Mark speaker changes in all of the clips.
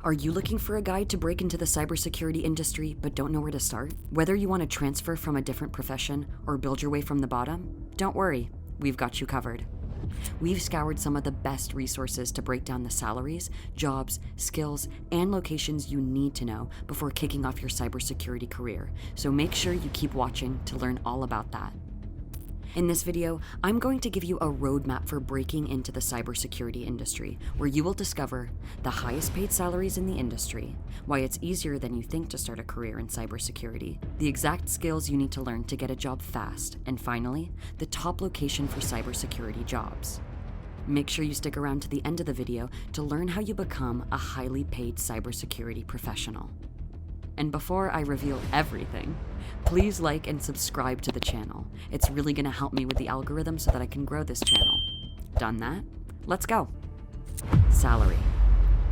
Speaker 1: Are you looking for a guide to break into the cybersecurity industry but don't know where to start? Whether you want to transfer from a different profession or build your way from the bottom, don't worry, we've got you covered. We've scoured some of the best resources to break down the salaries, jobs, skills, and locations you need to know before kicking off your cybersecurity career, so make sure you keep watching to learn all about that. In this video, I'm going to give you a roadmap for breaking into the cybersecurity industry, where you will discover the highest paid salaries in the industry, why it's easier than you think to start a career in cybersecurity, the exact skills you need to learn to get a job fast, and finally, the top location for cybersecurity jobs. Make sure you stick around to the end of the video to learn how you become a highly paid cybersecurity professional. And before I reveal everything, please like and subscribe to the channel. It's really going to help me with the algorithm so that I can grow this channel. Done that? Let's go. Salary.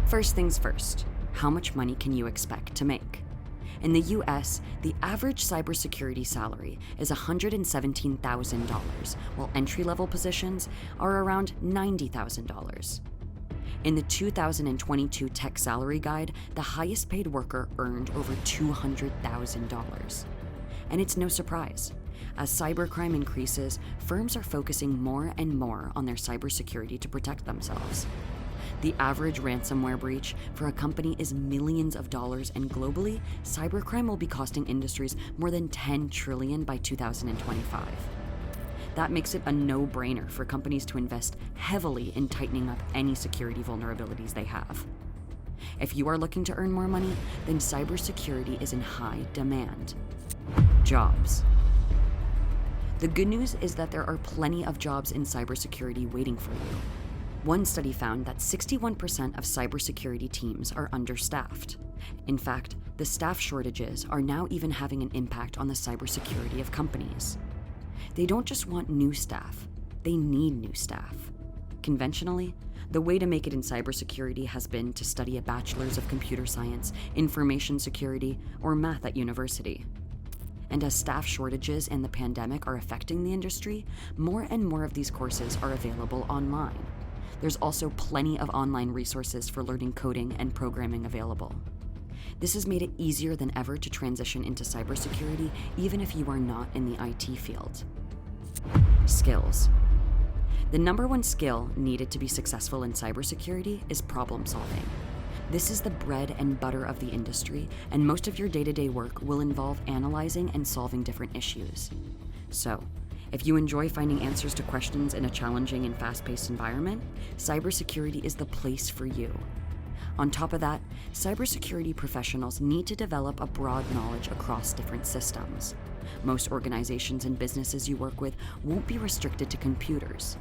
Speaker 1: First things first, how much money can you expect to make? In the US, the average cybersecurity salary is $117,000, while entry-level positions are around $90,000. In the 2022 Tech Salary Guide, the highest paid worker earned over $200,000. And it's no surprise. As cybercrime increases, firms are focusing more and more on their cybersecurity to protect themselves. The average ransomware breach for a company is millions of dollars, and globally, cybercrime will be costing industries more than $10 trillion by 2025. That makes it a no-brainer for companies to invest heavily in tightening up any security vulnerabilities they have. If you are looking to earn more money, then cybersecurity is in high demand. Jobs. The good news is that there are plenty of jobs in cybersecurity waiting for you. One study found that 61% of cybersecurity teams are understaffed. In fact, the staff shortages are now even having an impact on the cybersecurity of companies. They don't just want new staff, they need new staff. Conventionally, the way to make it in cybersecurity has been to study a bachelor's of computer science, information security, or math at university. And as staff shortages and the pandemic are affecting the industry, more and more of these courses are available online. There's also plenty of online resources for learning coding and programming available. This has made it easier than ever to transition into cybersecurity, even if you are not in the IT field. Skills. The number one skill needed to be successful in cybersecurity is problem solving. This is the bread and butter of the industry, and most of your day-to-day work will involve analyzing and solving different issues. So, if you enjoy finding answers to questions in a challenging and fast-paced environment, cybersecurity is the place for you. On top of that, cybersecurity professionals need to develop a broad knowledge across different systems. Most organizations and businesses you work with won't be restricted to computers.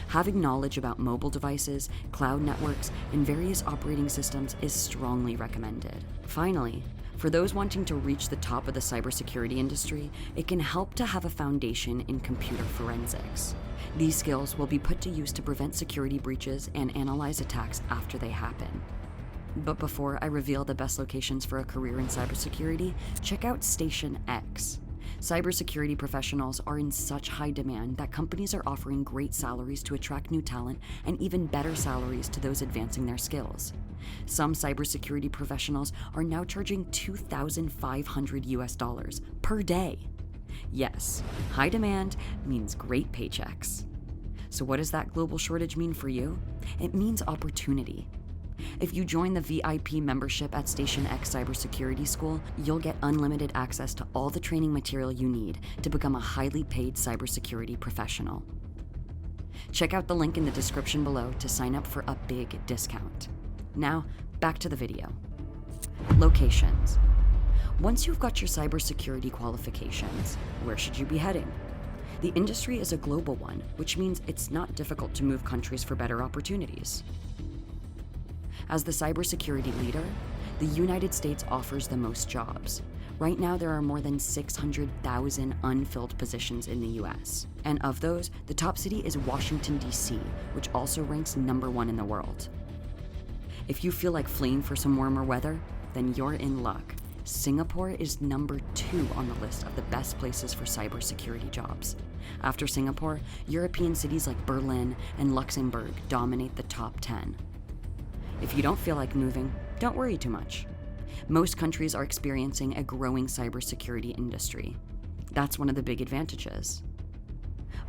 Speaker 1: Having knowledge about mobile devices, cloud networks, and various operating systems is strongly recommended. Finally, for those wanting to reach the top of the cybersecurity industry, it can help to have a foundation in computer forensics. These skills will be put to use to prevent security breaches and analyze attacks after they happen. But before I reveal the best locations for a career in cybersecurity, check out Station X. Cybersecurity professionals are in such high demand that companies are offering great salaries to attract new talent and even better salaries to those advancing their skills. Some cybersecurity professionals are now charging $2,500 per day. Yes, high demand means great paychecks. So what does that global shortage mean for you? It means opportunity. If you join the VIP membership at Station X Cybersecurity School, you'll get unlimited access to all the training material you need to become a highly paid cybersecurity professional. Check out the link in the description below to sign up for a big discount. Now, back to the video. Locations. Once you've got your cybersecurity qualifications, where should you be heading? The industry is a global one, which means it's not difficult to move countries for better opportunities. As the cybersecurity leader, the United States offers the most jobs. Right now, there are more than 600,000 unfilled positions in the US. And of those, the top city is Washington, D.C., which also ranks #1 in the world. If you feel like fleeing for some warmer weather, then you're in luck. Singapore is #2 on the list of the best places for cybersecurity jobs. After Singapore, European cities like Berlin and Luxembourg dominate the top 10. If you don't feel like moving, Don't worry too much. Most countries are experiencing a growing cybersecurity industry. That's one of the big advantages.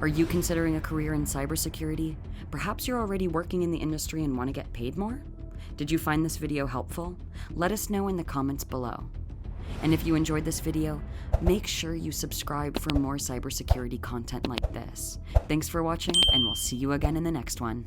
Speaker 1: Are you considering a career in cybersecurity? Perhaps you're already working in the industry and want to get paid more? Did you find this video helpful? Let us know in the comments below. And if you enjoyed this video, make sure you subscribe for more cybersecurity content like this. Thanks for watching, and we'll see you again in the next one.